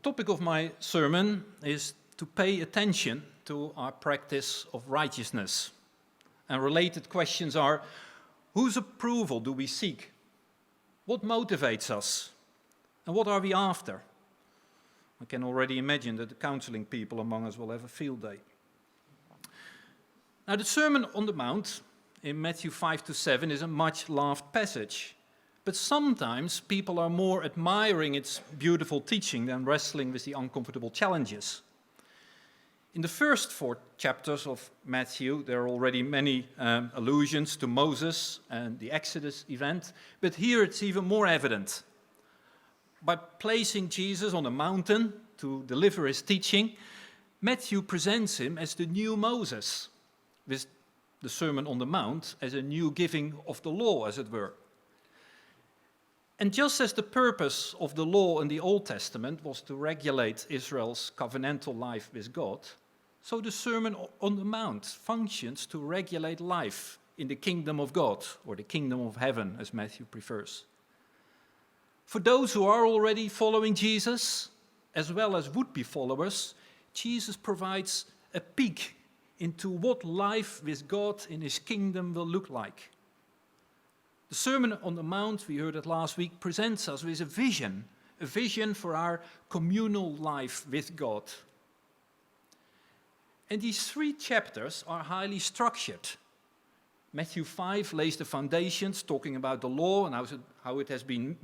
topic of my sermon is to pay attention to our practice of righteousness. And related questions are, whose approval do we seek? What motivates us? And what are we after? I can already imagine that the counseling people among us will have a field day. Now, the Sermon on the Mount in Matthew 5-7 is a much loved passage. But sometimes people are more admiring its beautiful teaching than wrestling with the uncomfortable challenges. In the first 4 chapters of Matthew, there are already many allusions to Moses and the Exodus event, but here it's even more evident. By placing Jesus on a mountain to deliver his teaching, Matthew presents him as the new Moses, with the Sermon on the Mount as a new giving of the law, as it were. And just as the purpose of the law in the Old Testament was to regulate Israel's covenantal life with God, so the Sermon on the Mount functions to regulate life in the kingdom of God, or the kingdom of heaven, as Matthew prefers. For those who are already following Jesus, as well as would-be followers, Jesus provides a peek into what life with God in his kingdom will look like. The Sermon on the Mount, we heard it last week, presents us with a vision for our communal life with God. And these 3 chapters are highly structured. Matthew 5 lays the foundations, talking about the law and how it has been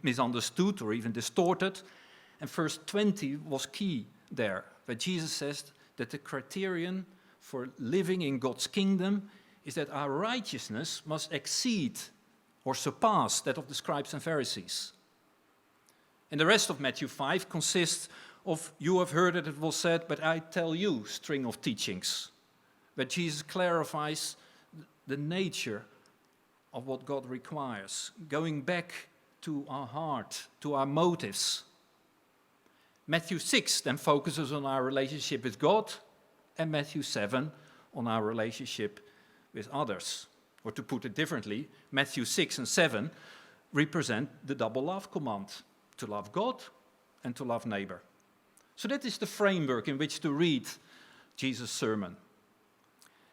misunderstood or even distorted. And verse 20 was key there, where Jesus says that the criterion for living in God's kingdom is that our righteousness must exceed or surpass that of the scribes and Pharisees. And the rest of Matthew 5 consists of, you have heard it was said, but I tell you, string of teachings, where Jesus clarifies the nature of what God requires, going back to our heart, to our motives. Matthew 6 then focuses on our relationship with God, and Matthew 7 on our relationship with others. Or to put it differently, Matthew 6 and 7 represent the double love command, to love God and to love neighbor. So that is the framework in which to read Jesus' sermon.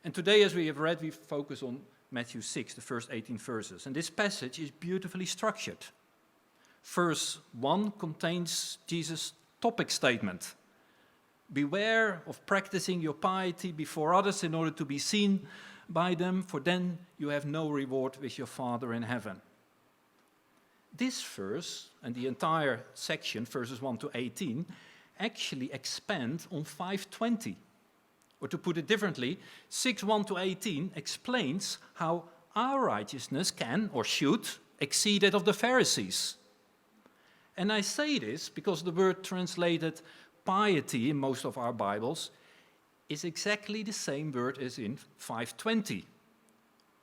And today, as we have read, we focus on Matthew 6, the first 18 verses. And this passage is beautifully structured. Verse 1 contains Jesus' topic statement. Beware of practicing your piety before others in order to be seen by them, for then you have no reward with your Father in heaven. This verse, and the entire section, verses 1 to 18, actually expand on 5:20. Or to put it differently, 6:1 to 18 explains how our righteousness can, or should, exceed that of the Pharisees. And I say this because the word translated piety in most of our Bibles is exactly the same word as in 5:20,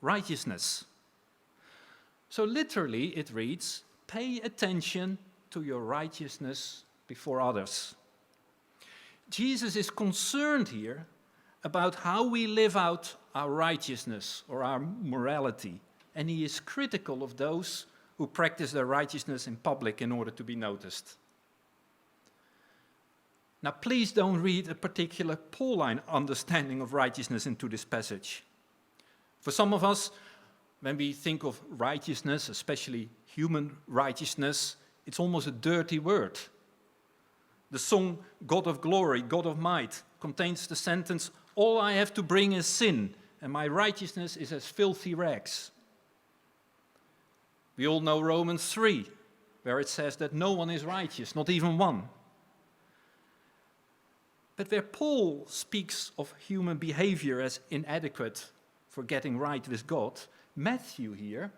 righteousness. So literally it reads, pay attention to your righteousness before others. Jesus is concerned here about how we live out our righteousness or our morality, and he is critical of those who practice their righteousness in public in order to be noticed. Now, please don't read a particular Pauline understanding of righteousness into this passage. For some of us, when we think of righteousness, especially human righteousness, it's almost a dirty word. The song God of Glory, God of Might contains the sentence, all I have to bring is sin, and my righteousness is as filthy rags. We all know Romans 3, where it says that no one is righteous, not even one. But where Paul speaks of human behavior as inadequate for getting right with God, Matthew here,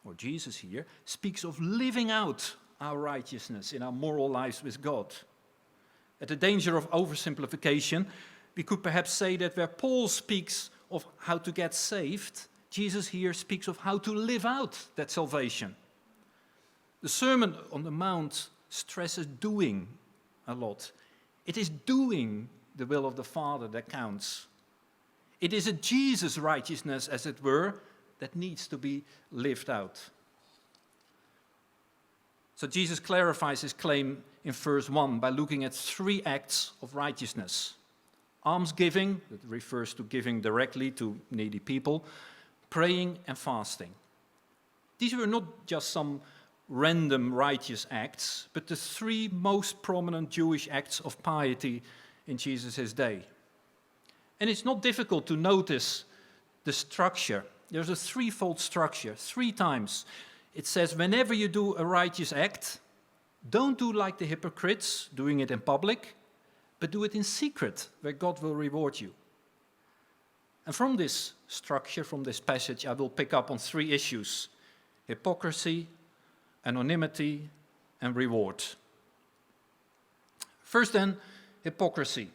or Jesus here, speaks of living out our righteousness in our moral lives with God. At the danger of oversimplification, we could perhaps say that where Paul speaks of how to get saved, Jesus here speaks of how to live out that salvation. The Sermon on the Mount stresses doing a lot. It is doing the will of the Father that counts. It is a Jesus righteousness, as it were, that needs to be lived out. So Jesus clarifies his claim in verse 1 by looking at 3 acts of righteousness. Almsgiving, that refers to giving directly to needy people, praying and fasting. These were not just some random righteous acts, but the 3 most prominent Jewish acts of piety in Jesus' day. And it's not difficult to notice the structure. There's a 3-fold structure. 3 times it says, whenever you do a righteous act, don't do like the hypocrites, doing it in public, but do it in secret, where God will reward you. And from this structure, from this passage, I will pick up on 3 issues: hypocrisy, anonymity, and reward. First then, hypocrisy.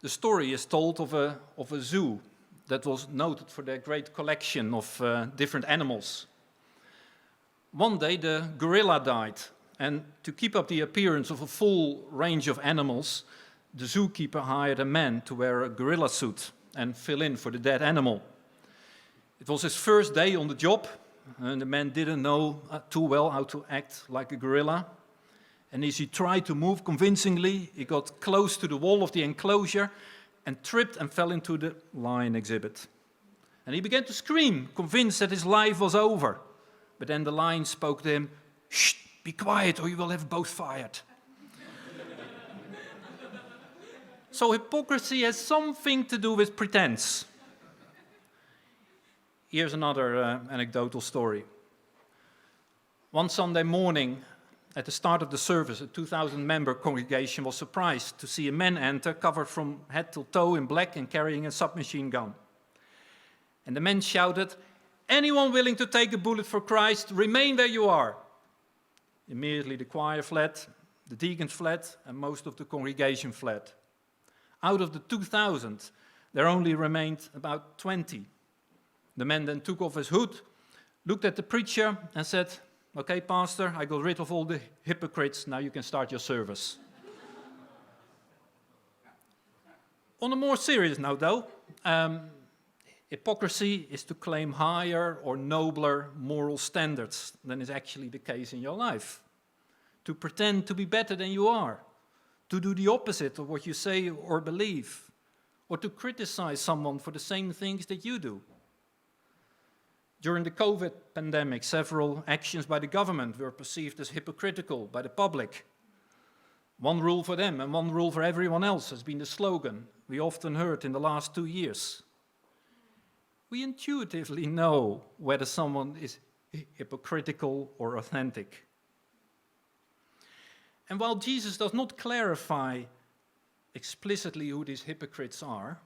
The story is told of a zoo that was noted for their great collection of different animals. One day the gorilla died, and to keep up the appearance of a full range of animals, the zookeeper hired a man to wear a gorilla suit and fill in for the dead animal. It was his first day on the job, and the man didn't know too well how to act like a gorilla. And as he tried to move convincingly, he got close to the wall of the enclosure and tripped and fell into the lion exhibit. And he began to scream, convinced that his life was over. But then the lion spoke to him, "Shh, be quiet or you will have both fired." So hypocrisy has something to do with pretense. Here's another anecdotal story. One Sunday morning, at the start of the service, a 2,000-member congregation was surprised to see a man enter, covered from head to toe in black and carrying a submachine gun. And the man shouted, "Anyone willing to take a bullet for Christ, remain where you are." Immediately the choir fled, the deacons fled, and most of the congregation fled. Out of the 2,000, there only remained about 20. The man then took off his hood, looked at the preacher and said, "Okay, pastor, I got rid of all the hypocrites, now you can start your service." On a more serious note though, hypocrisy is to claim higher or nobler moral standards than is actually the case in your life. To pretend to be better than you are. To do the opposite of what you say or believe. Or to criticize someone for the same things that you do. During the COVID pandemic, several actions by the government were perceived as hypocritical by the public. One rule for them and one rule for everyone else has been the slogan we often heard in the last 2 years. We intuitively know whether someone is hypocritical or authentic. And while Jesus does not clarify explicitly who these hypocrites are,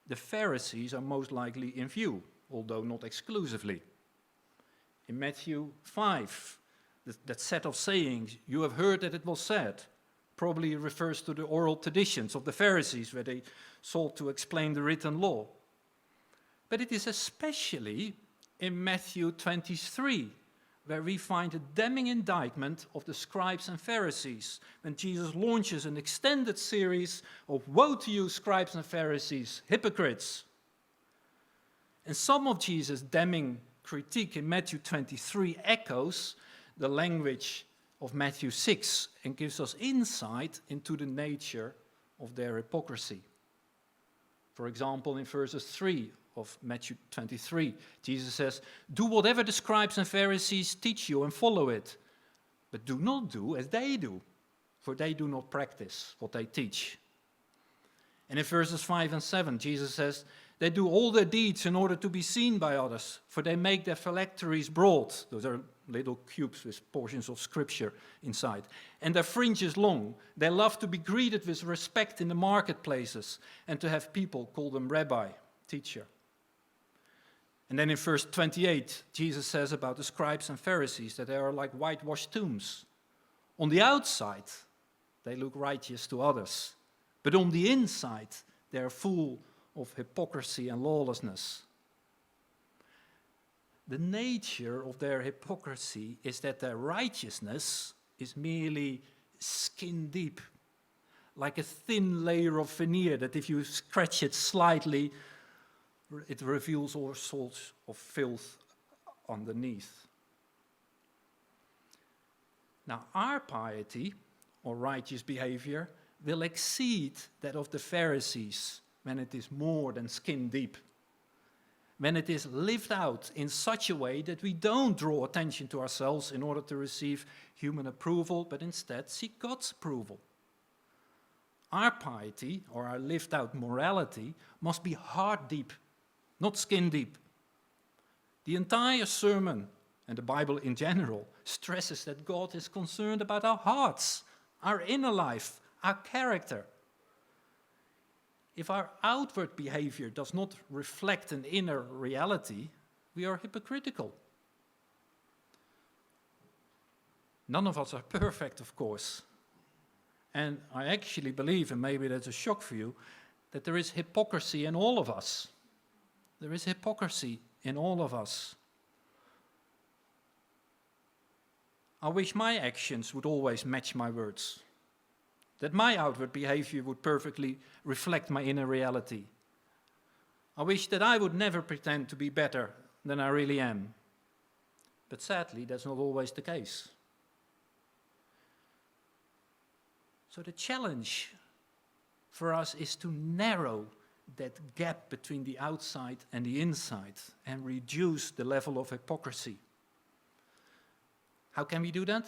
the Pharisees are most likely in view, although not exclusively. In Matthew 5, that set of sayings, "You have heard that it was said," probably refers to the oral traditions of the Pharisees, where they sought to explain the written law. But it is especially in Matthew 23, where we find a damning indictment of the scribes and Pharisees, when Jesus launches an extended series of "Woe to you, scribes and Pharisees, hypocrites!" And some of Jesus' damning critique in Matthew 23 echoes the language of Matthew 6 and gives us insight into the nature of their hypocrisy. For example, in verses 3 of Matthew 23, Jesus says, "Do whatever the scribes and Pharisees teach you and follow it, but do not do as they do, for they do not practice what they teach." And in verses 5 and 7, Jesus says, "They do all their deeds in order to be seen by others, for they make their phylacteries broad." Those are little cubes with portions of scripture inside. "And their fringes long. They love to be greeted with respect in the marketplaces and to have people call them rabbi, teacher." And then in verse 28, Jesus says about the scribes and Pharisees that they are like whitewashed tombs. On the outside, they look righteous to others, but on the inside, they are full of hypocrisy and lawlessness. The nature of their hypocrisy is that their righteousness is merely skin deep, like a thin layer of veneer that if you scratch it slightly, it reveals all sorts of filth underneath. Now, our piety, or righteous behavior, will exceed that of the Pharisees when it is more than skin deep. When it is lived out in such a way that we don't draw attention to ourselves in order to receive human approval, but instead seek God's approval. Our piety, or our lived out morality, must be heart deep, not skin deep. The entire sermon, and the Bible in general, stresses that God is concerned about our hearts, our inner life, our character. If our outward behavior does not reflect an inner reality, we are hypocritical. None of us are perfect, of course. And I actually believe, and maybe that's a shock for you, that there is hypocrisy in all of us. There is hypocrisy in all of us. I wish my actions would always match my words, that my outward behavior would perfectly reflect my inner reality. I wish that I would never pretend to be better than I really am. But sadly, that's not always the case. So the challenge for us is to narrow that gap between the outside and the inside and reduce the level of hypocrisy. How can we do that?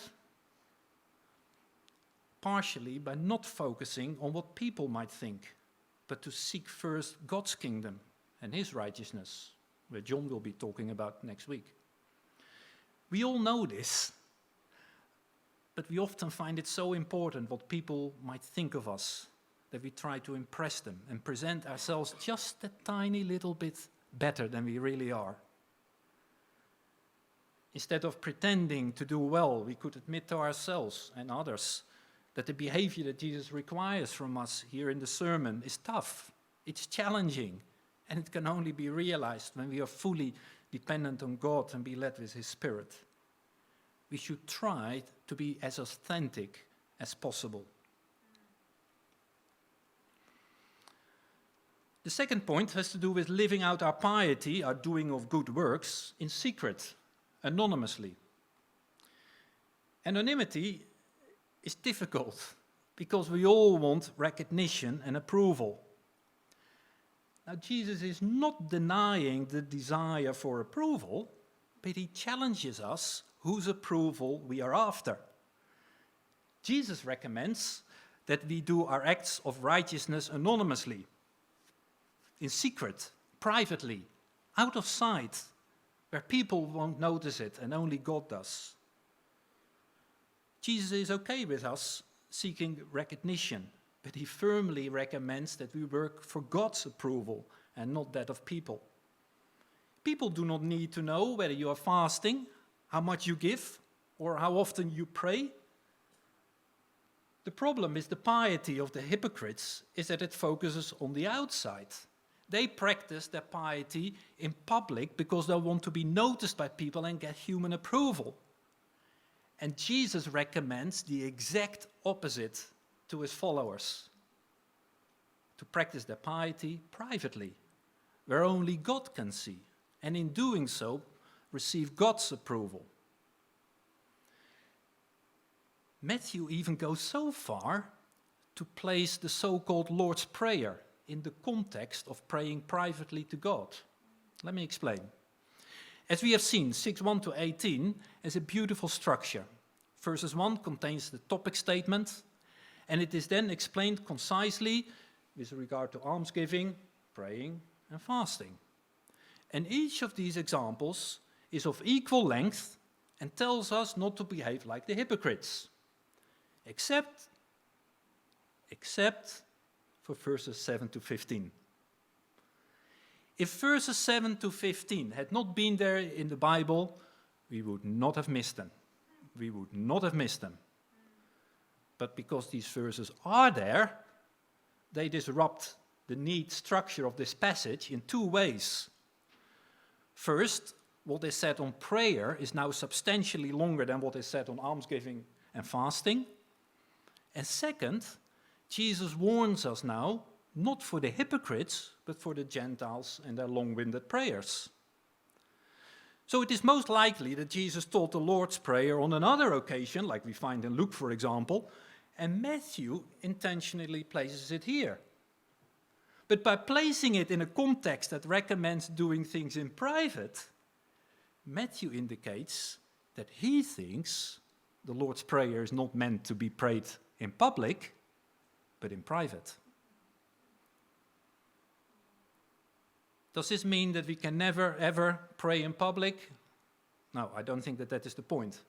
Partially by not focusing on what people might think, but to seek first God's kingdom and his righteousness, where John will be talking about next week. We all know this, but we often find it so important what people might think of us that we try to impress them and present ourselves just a tiny little bit better than we really are. Instead of pretending to do well, we could admit to ourselves and others that the behavior that Jesus requires from us here in the sermon is tough, it's challenging, and it can only be realized when we are fully dependent on God and be led with his Spirit. We should try to be as authentic as possible. The second point has to do with living out our piety, our doing of good works, in secret, anonymously. Anonymity is difficult because we all want recognition and approval. Now, Jesus is not denying the desire for approval, but he challenges us whose approval we are after. Jesus recommends that we do our acts of righteousness anonymously, in secret, privately, out of sight, where people won't notice it and only God does. Jesus is okay with us seeking recognition, but he firmly recommends that we work for God's approval and not that of people. People do not need to know whether you are fasting, how much you give, or how often you pray. The problem with the piety of the hypocrites is that it focuses on the outside. They practice their piety in public because they want to be noticed by people and get human approval. And Jesus recommends the exact opposite to his followers. To practice their piety privately, where only God can see, and in doing so, receive God's approval. Matthew even goes so far to place the so-called Lord's Prayer in the context of praying privately to God. Let me explain. As we have seen, 6:1 to 18 is a beautiful structure. Verses 1 contains the topic statement, and it is then explained concisely with regard to almsgiving, praying, and fasting. And each of these examples is of equal length and tells us not to behave like the hypocrites, except for verses 7 to 15. If verses 7 to 15 had not been there in the Bible, we would not have missed them. We would not have missed them. But because these verses are there, they disrupt the neat structure of this passage in two ways. First, what is said on prayer is now substantially longer than what is said on almsgiving and fasting. And second, Jesus warns us now, not for the hypocrites, but for the Gentiles and their long-winded prayers. So it is most likely that Jesus taught the Lord's Prayer on another occasion, like we find in Luke, for example, and Matthew intentionally places it here. But by placing it in a context that recommends doing things in private, Matthew indicates that he thinks the Lord's Prayer is not meant to be prayed in public, but in private. Does this mean that we can never, ever pray in public? No, I don't think that that is the point.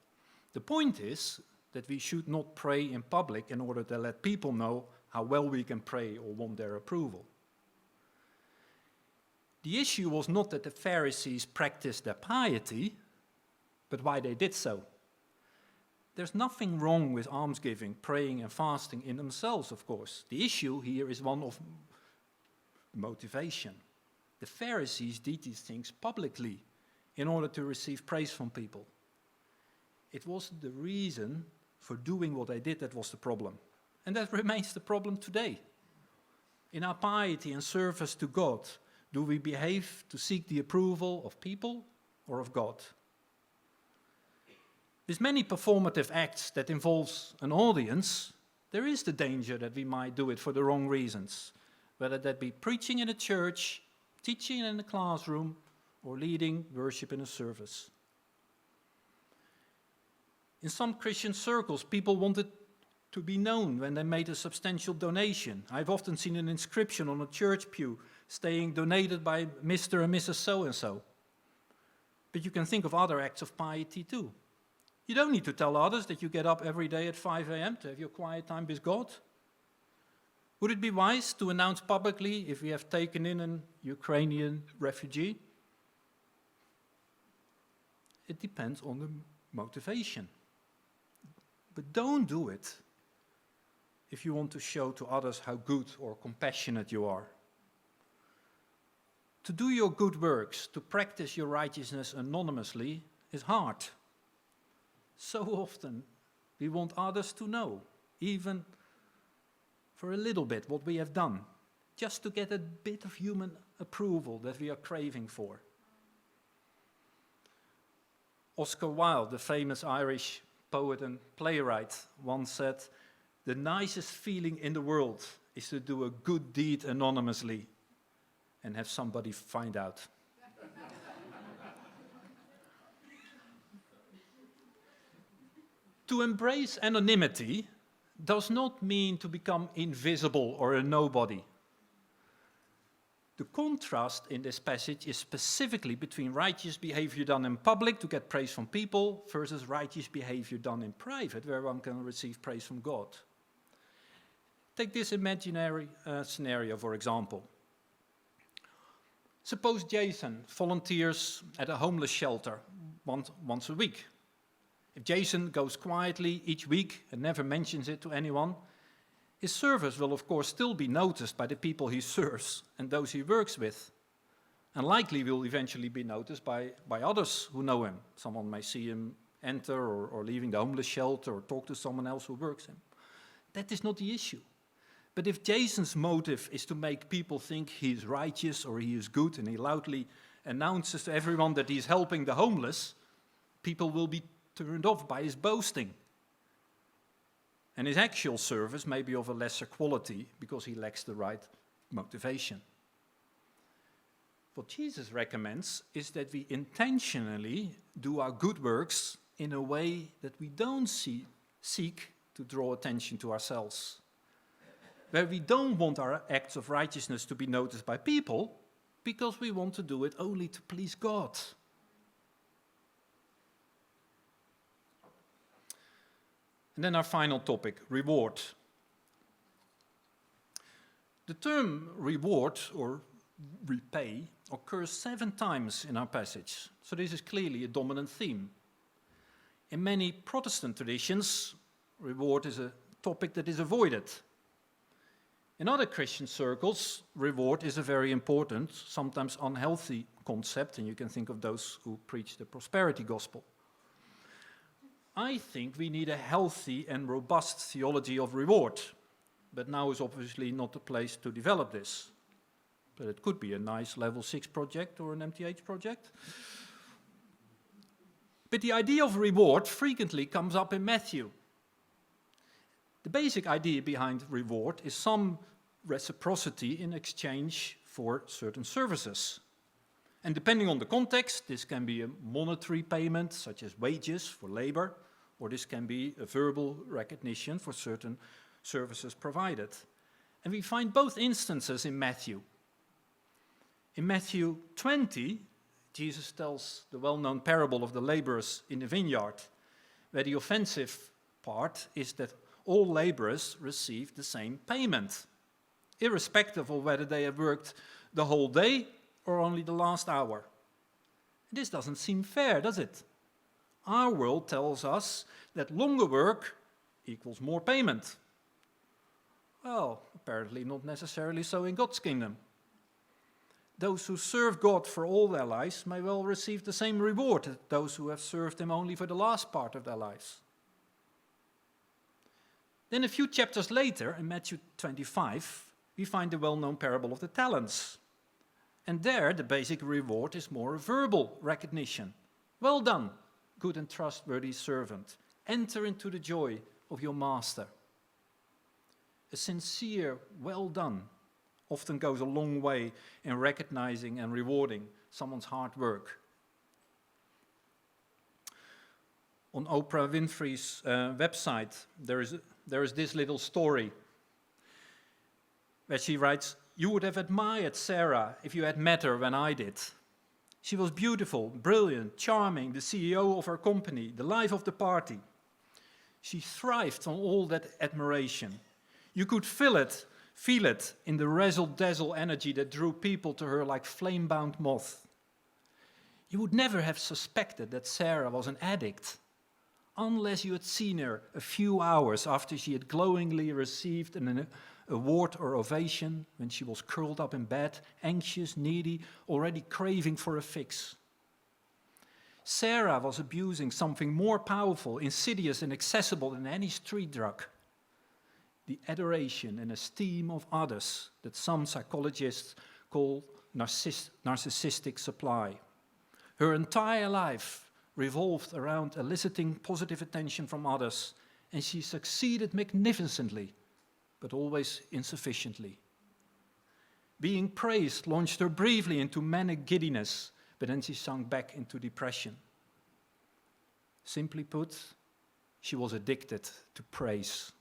The point is that we should not pray in public in order to let people know how well we can pray or want their approval. The issue was not that the Pharisees practiced their piety, but why they did so. There's nothing wrong with almsgiving, praying and fasting in themselves, of course. The issue here is one of motivation. The Pharisees did these things publicly in order to receive praise from people. It was the reason for doing what they did that was the problem. And that remains the problem today. In our piety and service to God, do we behave to seek the approval of people or of God? With many performative acts that involves an audience, there is the danger that we might do it for the wrong reasons, whether that be preaching in a church, teaching in a classroom, or leading worship in a service. In some Christian circles, people wanted to be known when they made a substantial donation. I've often seen an inscription on a church pew saying donated by Mr. and Mrs. So-and-so. But you can think of other acts of piety too. You don't need to tell others that you get up every day at 5 a.m. to have your quiet time with God. Would it be wise to announce publicly if we have taken in an Ukrainian refugee? It depends on the motivation. But don't do it if you want to show to others how good or compassionate you are. To do your good works, to practice your righteousness anonymously is hard. So often we want others to know, even for a little bit, what we have done, just to get a bit of human approval that we are craving for. Oscar Wilde, the famous Irish poet and playwright, once said, "The nicest feeling in the world is to do a good deed anonymously and have somebody find out." To embrace anonymity does not mean to become invisible or a nobody. The contrast in this passage is specifically between righteous behavior done in public to get praise from people versus righteous behavior done in private where one can receive praise from God. Take this imaginary scenario, for example. Suppose Jason volunteers at a homeless shelter once a week. If Jason goes quietly each week and never mentions it to anyone, his service will of course still be noticed by the people he serves and those he works with, and likely will eventually be noticed by others who know him. Someone may see him enter or leaving the homeless shelter or talk to someone else who works him. That is not the issue. But if Jason's motive is to make people think he is righteous or he is good, and he loudly announces to everyone that he is helping the homeless, people will be turned off by his boasting. And his actual service may be of a lesser quality because he lacks the right motivation. What Jesus recommends is that we intentionally do our good works in a way that we don't seek to draw attention to ourselves, where we don't want our acts of righteousness to be noticed by people because we want to do it only to please God. And then our final topic, reward. The term reward or repay occurs 7 times in our passage, so this is clearly a dominant theme. In many Protestant traditions, reward is a topic that is avoided. In other Christian circles, reward is a very important, sometimes unhealthy concept, and you can think of those who preach the prosperity gospel. I think we need a healthy and robust theology of reward, but now is obviously not the place to develop this. But it could be a nice level 6 project or an MTH project. But the idea of reward frequently comes up in Matthew. The basic idea behind reward is some reciprocity in exchange for certain services. And depending on the context, this can be a monetary payment, such as wages for labor, or this can be a verbal recognition for certain services provided. And we find both instances in Matthew. In Matthew 20, Jesus tells the well-known parable of the laborers in the vineyard, where the offensive part is that all laborers receive the same payment, irrespective of whether they have worked the whole day or only the last hour. This doesn't seem fair, does it? Our world tells us that longer work equals more payment. Well, apparently not necessarily so in God's kingdom. Those who serve God for all their lives may well receive the same reward as those who have served Him only for the last part of their lives. Then a few chapters later, in Matthew 25, we find the well-known parable of the talents. And there, the basic reward is more a verbal recognition. Well done, good and trustworthy servant. Enter into the joy of your master. A sincere well done often goes a long way in recognizing and rewarding someone's hard work. On Oprah Winfrey's website, there is this little story where she writes, "You would have admired Sarah if you had met her when I did. She was beautiful, brilliant, charming, the CEO of her company, the life of the party. She thrived on all that admiration. You could feel it in the razzle-dazzle energy that drew people to her like flame-bound moth. You would never have suspected that Sarah was an addict, unless you had seen her a few hours after she had glowingly received an award or ovation, when she was curled up in bed, anxious, needy, already craving for a fix. Sarah was abusing something more powerful, insidious, and accessible than any street drug: the adoration and esteem of others that some psychologists call narcissistic supply. Her entire life revolved around eliciting positive attention from others, and she succeeded magnificently, but always insufficiently. Being praised launched her briefly into manic giddiness, but then she sunk back into depression. Simply put, she was addicted to praise."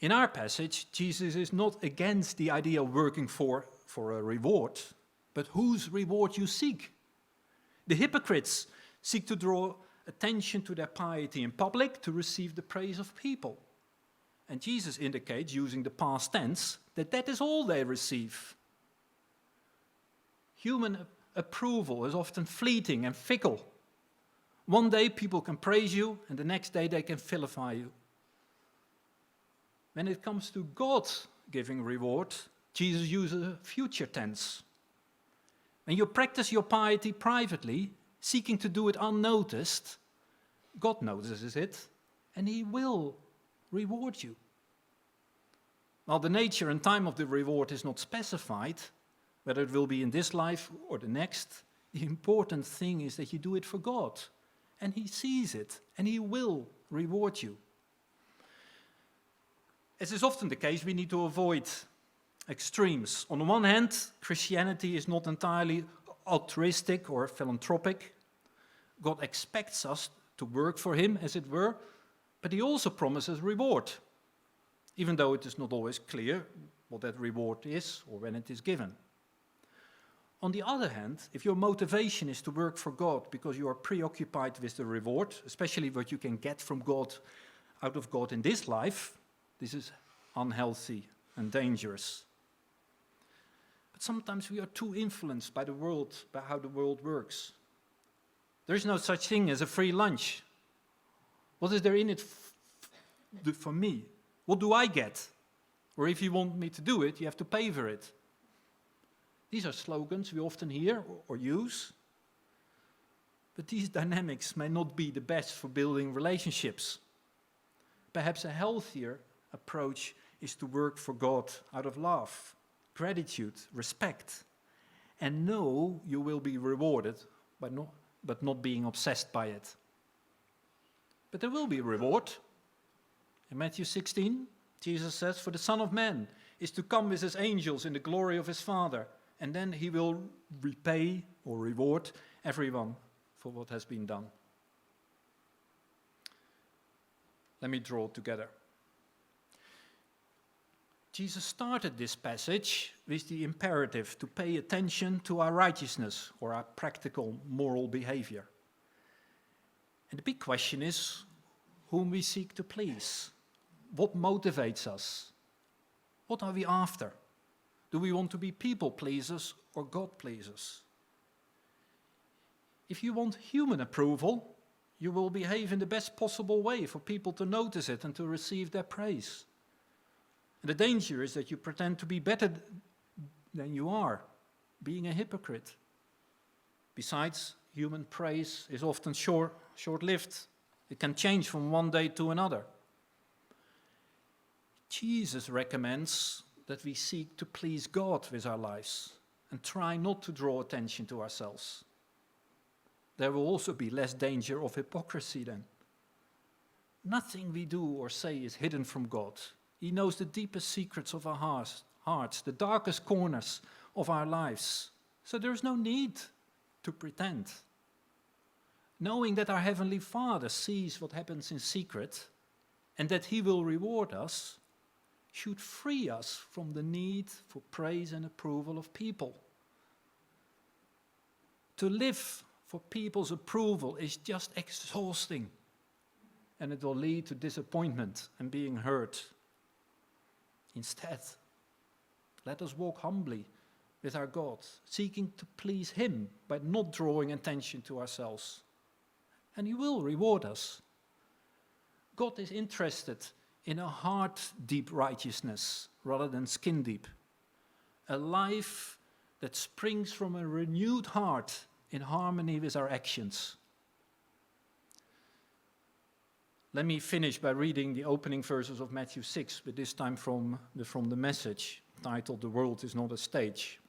In our passage, Jesus is not against the idea of working for a reward, but whose reward you seek. The hypocrites seek to draw attention to their piety in public to receive the praise of people. And Jesus indicates, using the past tense, that that is all they receive. Human approval is often fleeting and fickle. One day people can praise you, and the next day they can vilify you. When it comes to God giving reward, Jesus uses a future tense. When you practice your piety privately, seeking to do it unnoticed, God notices it, and He will reward you. While the nature and time of the reward is not specified, whether it will be in this life or the next, the important thing is that you do it for God, and He sees it, and He will reward you. As is often the case, we need to avoid extremes. On the one hand, Christianity is not entirely altruistic or philanthropic. God expects us to work for Him, as it were, but He also promises reward, even though it is not always clear what that reward is or when it is given. On the other hand, if your motivation is to work for God because you are preoccupied with the reward, especially what you can get from God, out of God in this life, this is unhealthy and dangerous. But sometimes we are too influenced by the world, by how the world works. There is no such thing as a free lunch. What is there in it for me? What do I get? Or if you want me to do it, you have to pay for it. These are slogans we often hear or use. But these dynamics may not be the best for building relationships. Perhaps a healthier approach is to work for God out of love, gratitude, respect, and know you will be rewarded, but but not being obsessed by it. But there will be a reward. In Matthew 16, Jesus says, "For the Son of Man is to come with his angels in the glory of his Father, and then he will repay or reward everyone for what has been done." Let me draw it together. Jesus started this passage with the imperative to pay attention to our righteousness or our practical moral behavior. And the big question is whom we seek to please. What motivates us? What are we after? Do we want to be people pleasers or God pleasers? If you want human approval, you will behave in the best possible way for people to notice it and to receive their praise. And the danger is that you pretend to be better than you are, being a hypocrite. Besides, human praise is often short-lived. It can change from one day to another. Jesus recommends that we seek to please God with our lives and try not to draw attention to ourselves. There will also be less danger of hypocrisy then. Nothing we do or say is hidden from God. He knows the deepest secrets of our hearts, the darkest corners of our lives. So there is no need to pretend. Knowing that our Heavenly Father sees what happens in secret and that He will reward us should free us from the need for praise and approval of people. To live for people's approval is just exhausting, and it will lead to disappointment and being hurt. Instead, let us walk humbly with our God, seeking to please Him by not drawing attention to ourselves. And He will reward us. God is interested in a heart-deep righteousness rather than skin-deep. A life that springs from a renewed heart in harmony with our actions. Let me finish by reading the opening verses of Matthew 6, but this time from the message titled "The World is Not a Stage."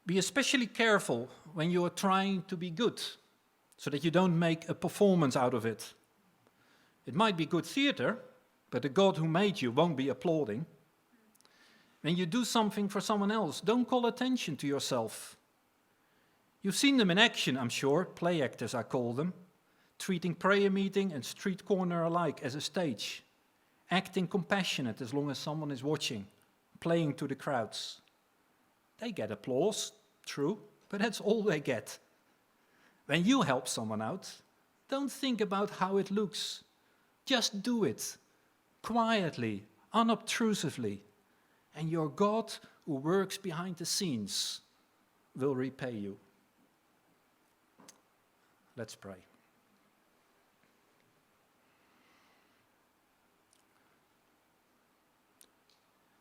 Be especially careful when you are trying to be good, so that you don't make a performance out of it. It might be good theater, but the God who made you won't be applauding. When you do something for someone else, don't call attention to yourself. You've seen them in action, I'm sure, play actors I call them, treating prayer meeting and street corner alike as a stage, acting compassionate as long as someone is watching, playing to the crowds. They get applause, true, but that's all they get. When you help someone out, don't think about how it looks. Just do it, quietly, unobtrusively, and your God, who works behind the scenes, will repay you. Let's pray.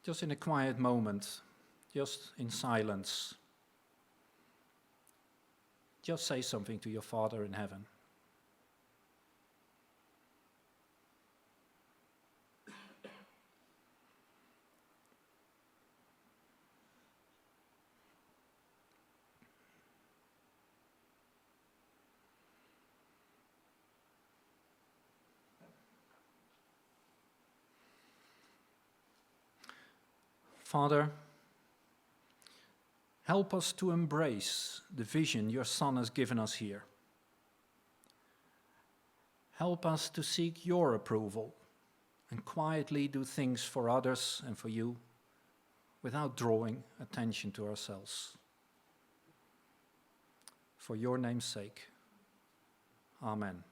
Just in a quiet moment, just in silence, just say something to your Father in heaven. Father, help us to embrace the vision your Son has given us here. Help us to seek your approval and quietly do things for others and for you without drawing attention to ourselves. For your name's sake, amen.